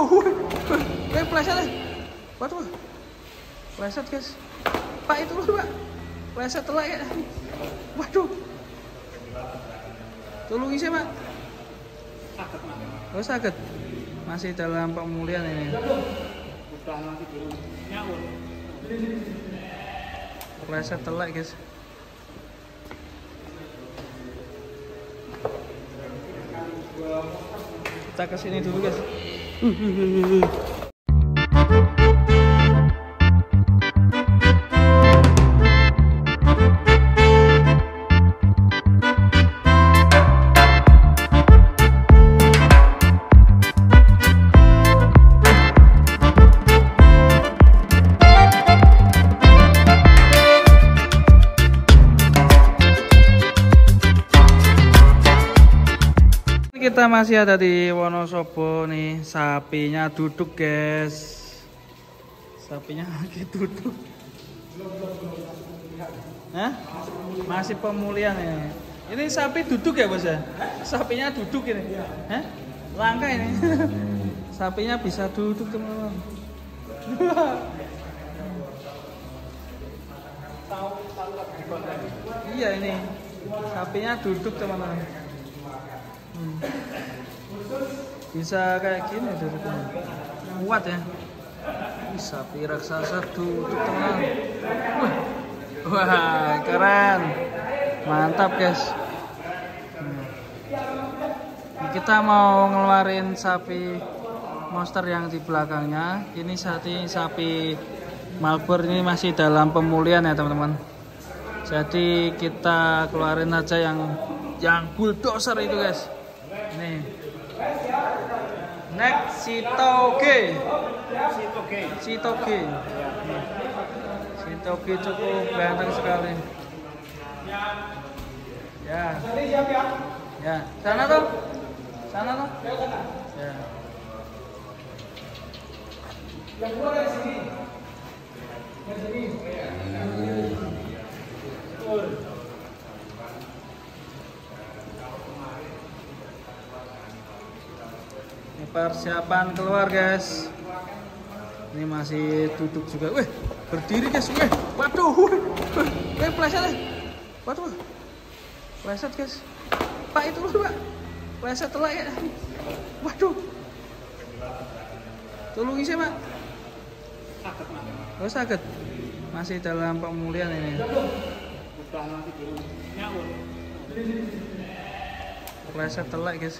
Waduh, pleset deh. Waduh, pleset guys. Pak itu loh pak, pleset telak ya. Waduh, tolong isi pak. Oh sakit, masih dalam pemulihan ini. Udah nanti turun nyaur. Pleset telak guys. Kita kesini dulu guys. Kita masih ada di Wonosobo nih, sapinya duduk guys. Sapinya lagi duduk. Hah? Masih pemulihan ya. Ini sapi duduk ya bos ya? Sapinya duduk ini. Hah? Langka ini. Sapinya bisa duduk teman-teman. Iya ini. Sapinya duduk teman-teman. Bisa kayak gini duduknya, kuat ya. Sapi raksasa duduk teman. Wah keren, mantap guys. Kita mau ngeluarin sapi monster yang di belakangnya. Ini sapi Malboro ini masih dalam pemulihan ya teman-teman. Jadi kita keluarin aja yang bulldozer itu guys. Nih, next Sitoge cukup ganteng sekali. Ya, sana tuh, ya. Yang keluar dari sini, persiapan keluar guys. Ini masih duduk juga. Wih, berdiri guys. Wih, waduh. Pleset deh. Waduh. Pleset guys. Pak itu loh pak, pleset telak ya. Waduh. Tolong isi pak. Oh sakit, masih dalam pemulihan ini. Udah nanti turun nyaur. Pleset telak guys.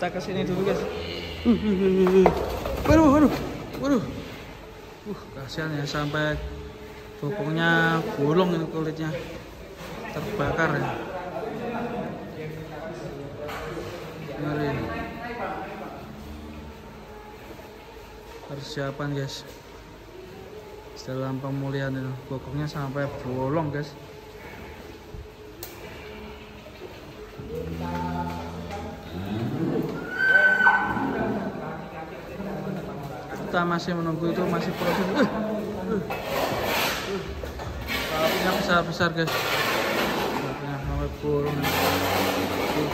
Kita kesini dulu guys. Waduh. Kasihan ya, sampai bokongnya bolong ini, kulitnya terbakar ya. Ngeri. Persiapan guys. Dalam pemulihan itu, bokongnya sampai bolong guys. Kita masih menunggu, itu masih proses. Sapinya besar-besar guys. Sapinya sampai bolong.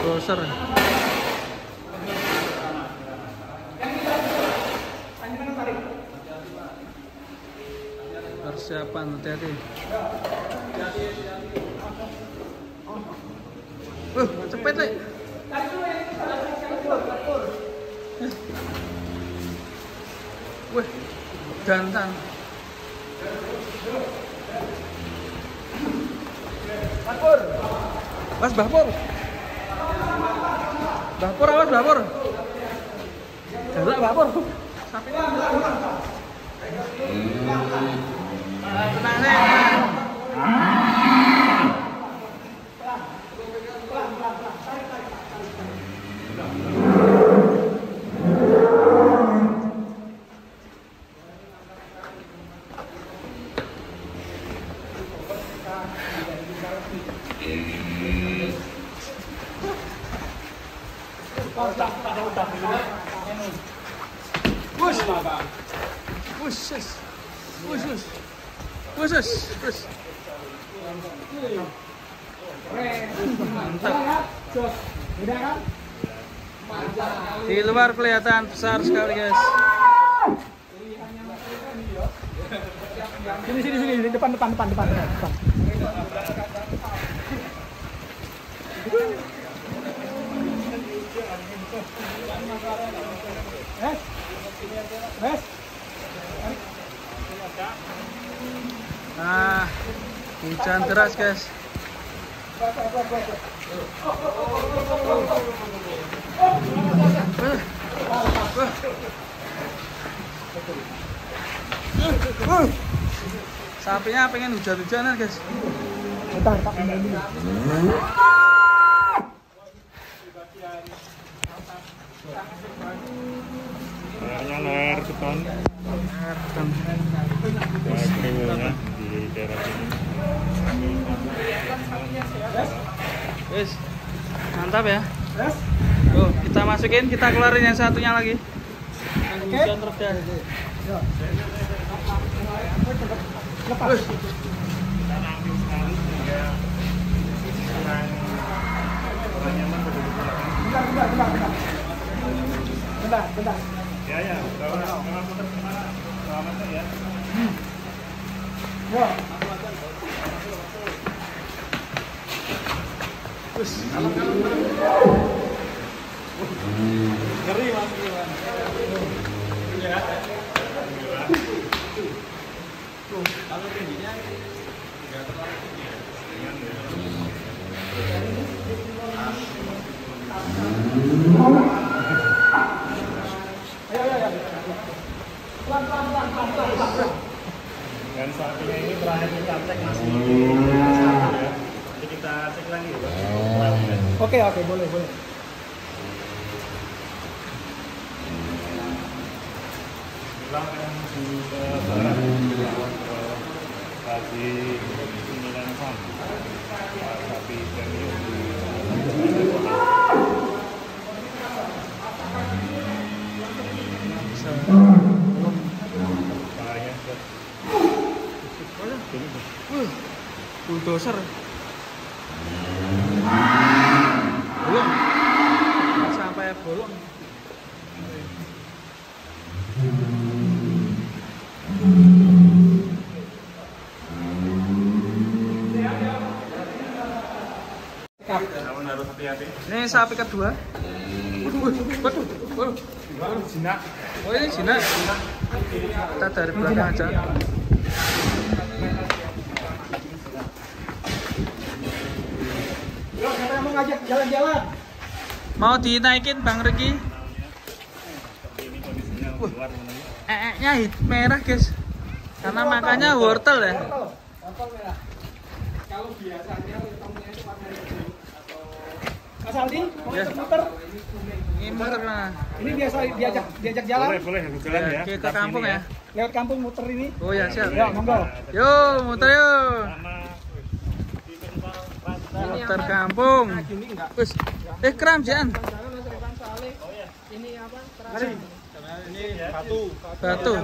Bulldozer. Persiapan, hati-hati. Cepet deh. Wih, dantan. Bapur. Mas Bapur. Bapur awas Bapur. Galak Bapur. Sapinya. Tenang nih. Mantap. Di luar kelihatan besar sekali guys. Sini, depan. Nah, hujan deras guys. Sapinya pengen hujan-hujanan guys. Bentar, Pak, dulu. Airnya leher beton. Kriwilnya di daerah sini. Wes, mantap ya. Tuh, kita masukin, kita keluarin yang satunya lagi. Hujan reda. Lepas. Bentar. Ya. Kalau muter kemana? Selamatnya ya. Yo. Terus. Ngeri Mas Iwan. Ya. Kalau tingginya enggak terlalu tinggi. Ayo. Pelan. Dan sapinya ini terakhir kita cek masih satu ya. Jadi kita cek lagi ya. Oke, boleh. Bilang menuju ke barat, kasih 9 sam. Sapi premium. Bulldozer. Bolong. Sampai bolong. Namun harus hati-hati. Ini sapi kedua. Waduh. Jinak. Oh ini jinak. Kita dari belakang aja. Yo, saya mau ngajak jalan-jalan. Mau dinaikin Bang Riki? Ini kondisinya luar menengah. Nya merah guys. Karena makannya wortel ya. Wortel merah. Kalau biasanya utamanya itu warna hijau. Mas Aldi, mau Ya. muter? Ini muter nah. Ini biasa diajak jalan. Boleh jalan ya. Kita kampung ya. Lewat kampung muter ini. Oh ya siap. Ya, monggo. Yo muter yuk. Sama di Muter kampung. Gini enggak? Wes, keram Jan. Ini apa? Mari. ini batu. Batu.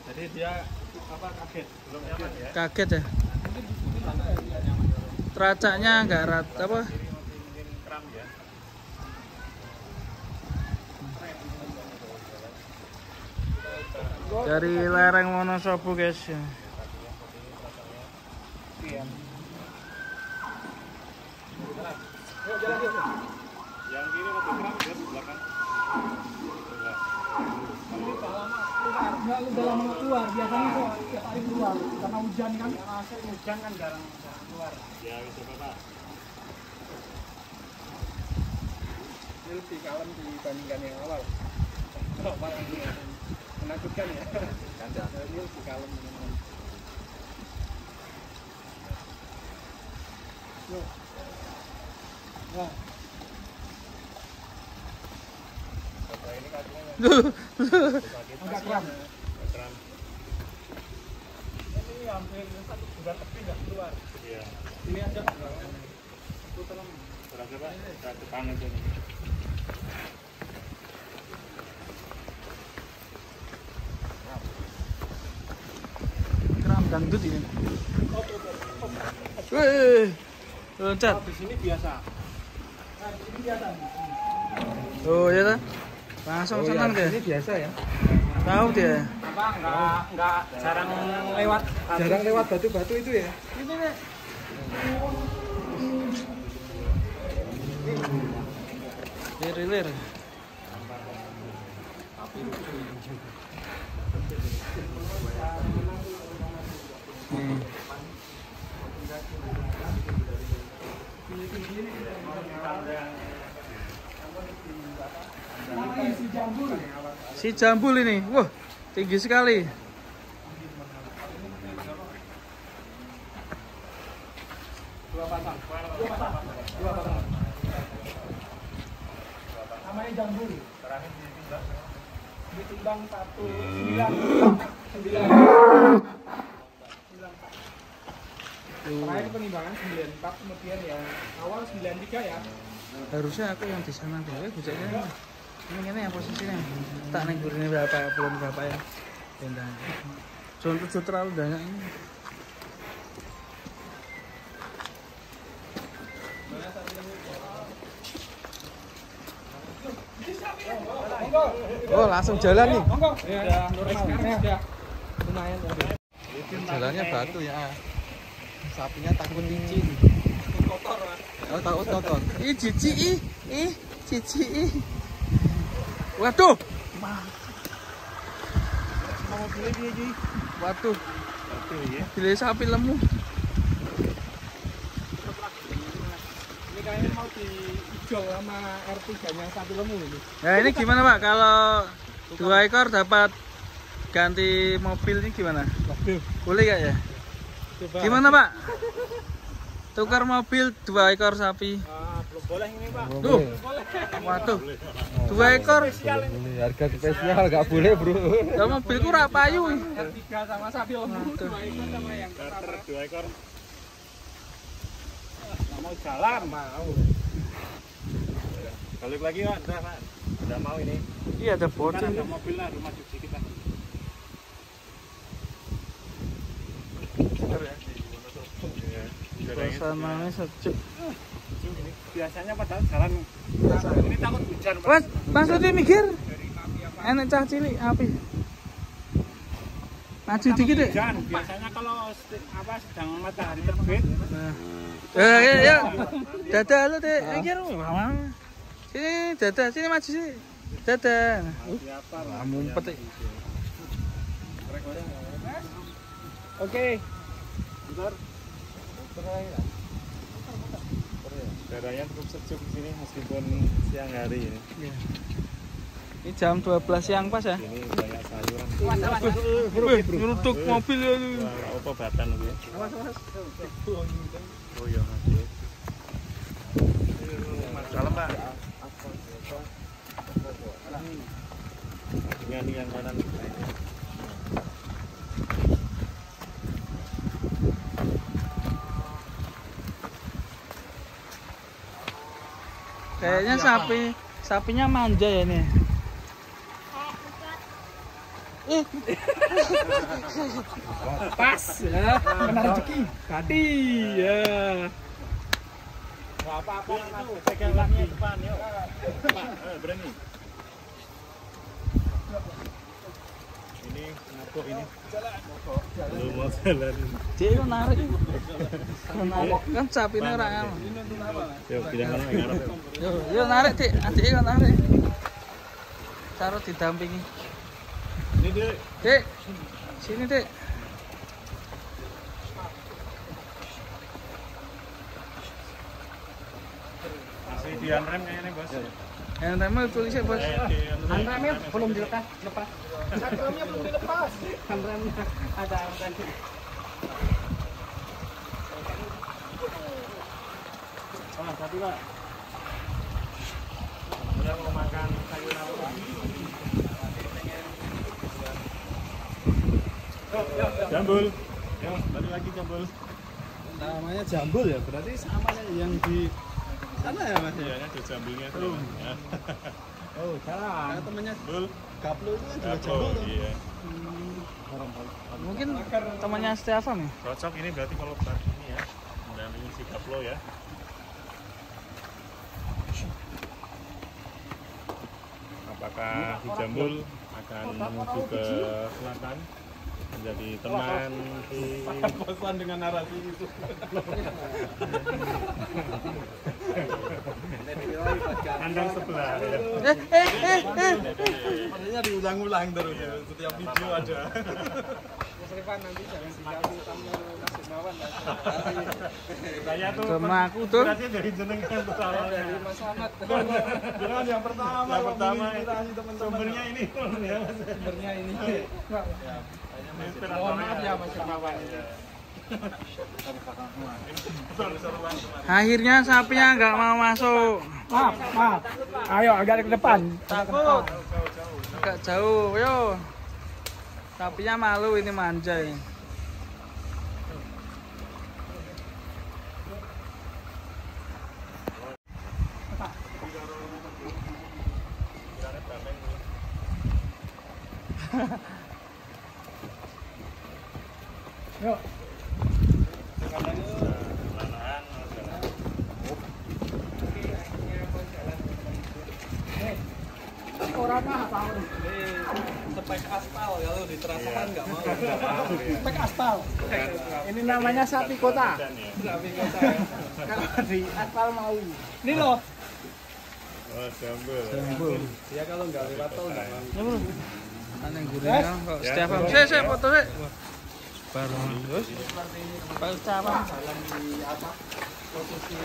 Jadi dia kaget, belum nyaman ya. Kaget ya. Teracaknya nggak rata apa? Mungkin kram ya. Dari lereng Wonosobo guys ya. Yang kiri lebih kram ya belakang. Udah lama keluar, biasanya kok tiap hari keluar karena hujan kan. Hujan kan jarang keluar. Ya bisa Pak. Ini lebih kalem dibandingkan yang awal. Awal ini menakutkan ya. Ini lebih kalem. Wah. Bapak ini kakinya Agak kram. kram. Ini hampir 1 bulan lebih nggak keluar. Iya. Ini aja. Berapa Pak? Ke depan itu nih. Keram dangdut ini. Wih. Loncat. Di sini biasa. Nah, di sini biasa. Oh ya ta? Langsung senang deh. Ini biasa ya. Tahu dia. Apa enggak jarang lewat. Jarang lewat batu-batu itu ya. Ini nih. Lir. Si jambul ini, wah tinggi sekali. Dua pasang. Namanya jambul. Ditimbang 1,9. Terakhir penimbangan 94, kemudian yang awal 93 ya. Harusnya aku yang di sana deh, bujaknya ini yang posisinya. Tak neng ini berapa, belum berapa ya. Tendang. Contoh terlalu banyak ini. Oh langsung jalan nih. Monggo. Ya, normal. Lumayan. Jalannya batu ya. Sapinya takut licin. Kotor, Mas. Oh, takut kotor. Ih cici Waduh. Mau beli dia Ji. Waduh. iya. Gile sapi lemu. Ini kayaknya mau dijual sama R3-nya sapi lemu ini. Nah ini gimana Pak? Kalau 2 ekor dapat ganti mobil ini gimana? Waduh, Boleh gak ya? coba. Gimana Pak? Tukar mobil 2 ekor sapi. Belum boleh ini, Pak. Tuh. Waduh. 2 ekor. Ini harga spesial nggak boleh, Bro. Lah mobilku ra payu. R3 sama sapi lemu, 2 ekor sama yang pertama. 2 ekor. Nggak mau jalan, mau. Balik lagi Pak, udah mau ini. Iya ada Kan bocor. ada mobil lah, rumah cuci kita. Suasananya sejuk. Ini biasanya padahal jalan ini takut hujan Pak. Mas, maksudnya mikir enak cah cilik api. Maju dikit deh. Hujan biasanya kalau sedang matahari terbit. Nah. Ya. Dadah lu deh. Mikir mama. Sini dadah, sini maju sini. Dadah. Siapa lah. Mumpet. Oke. Bentar. Udaranya cukup sejuk di sini meskipun siang hari ini. Iya. Ini jam 12 siang pas ya. Ini banyak sayuran. Nyeruduk mobil ya. Wah, apa batan itu ya? Awas. Oh iya, Mas. Dalam, Pak. Ini yang kanan. Kayaknya sapinya manja ya ini. Pas ya, kena rezeki. Tadi ya. Enggak apa-apa, Mas. Pegang lagi depan, yuk. Pak, berani. Ini ngapok ini. Belum mau jalan. Dia itu narik. Kan sapinya ora ngono. Yuk, bilang mana yang ngarep. Yo narik, Dik. Adik kok narik. Cara didampingi. Ini dia. Dik. Sini, Dik. Masih di rem kayaknya, Bos. Yang remnya tulisnya bos. Remnya belum dilepas. Remnya belum dilepas. Remnya ada remnya. Oh, satu Pak. Udah mau makan sayur apa? Jambul. Ya, balik lagi jambul. Namanya jambul ya, berarti sama yang di sana ya, Mas? Iya, ada jambulnya tuh. Ya. Oh, salah. Temannya Jambul. Gaplo itu kan juga Jambul, jambul tuh. iya. Mungkin temannya Stefan ya. Cocok ini berarti kalau bar ini ya. Mendampingi sikap lo ya. Apakah Hijambul akan menuju ke selatan menjadi teman di Bosan dengan narasi itu. kandang sebelah ya. Makanya diulang-ulang terus ya. Setiap video ada. Mas Rifan nanti jangan dikasih tamu nasib mawon ya. Saya tuh Sama aku tuh. inspirasinya dari jenengan pertama. Dari Mas Ahmad. Jangan yang pertama. Yang pertama inspirasi teman-teman. sumbernya ini ya Mas. Sumbernya ini. Inspiratornya. Mohon maaf ya Mas Rifan. Akhirnya sapinya nggak mau masuk. Maaf. Ayo agak ke depan. Takut. Agak jauh, yo. Sapinya malu ini manja ini. Yuk. Orang mah tahu. Spek aspal kalau diterasakan nggak mau. Spek aspal. Ini namanya sapi kota. Sapi kota. Kalau di aspal mau. Ini loh. Oh, Jambul. Ya kalau nggak lewat tol nggak mau. Ya, Bro. Aneh gurihnya kok setiap hari. Saya foto saya. Baru. Terus. Pak Ustama. Jalan di apa? Posisi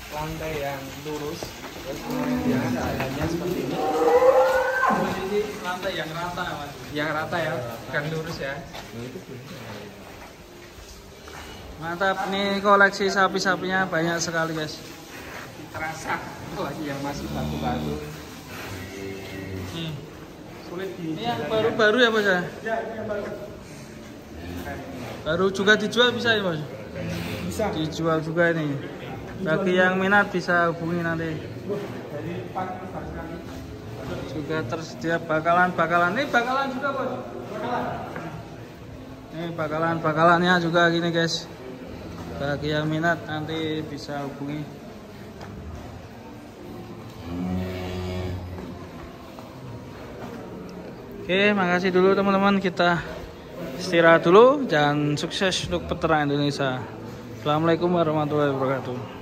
lantai yang lurus. Terus kemudian dia jalannya seperti ini. Posisi lantai yang rata, Mas. Yang rata ya, bukan lurus ya. Mantap, nih koleksi sapi-sapinya banyak sekali, guys. Terasa lagi yang masih batu-batu. Sulit di. Ini yang baru-baru ya, Mas ya? Ya, ini yang baru. Baru juga dijual bisa ya, Mas? Bisa. Dijual juga ini. Bagi yang minat bisa hubungi nanti. Dari pagi sekali. Juga tersedia bakalan-bakalan. Ini bakalan juga, Bos. Ini bakalan-bakalannya juga gini, guys. Bagi yang minat nanti bisa hubungi. Oke, makasih dulu teman-teman, kita istirahat dulu dan sukses untuk peternak Indonesia. Assalamualaikum warahmatullahi wabarakatuh.